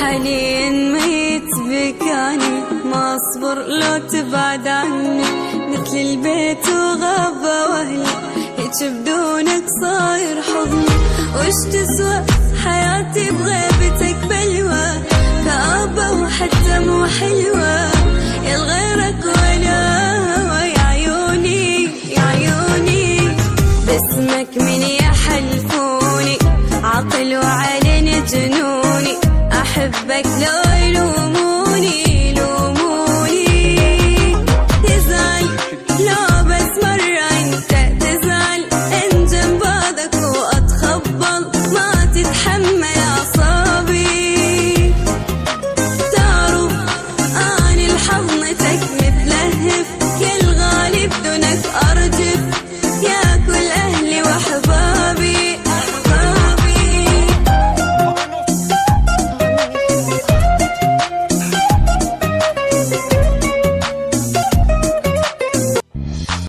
حاليا ميت بكاني ما اصبر لو تبعد عني، مثل البيت وغابة واهلي هيج بدونك صاير حضني. وش تسوى حياتي بغيبتك بلوى، كآبة وحتى مو حلوة،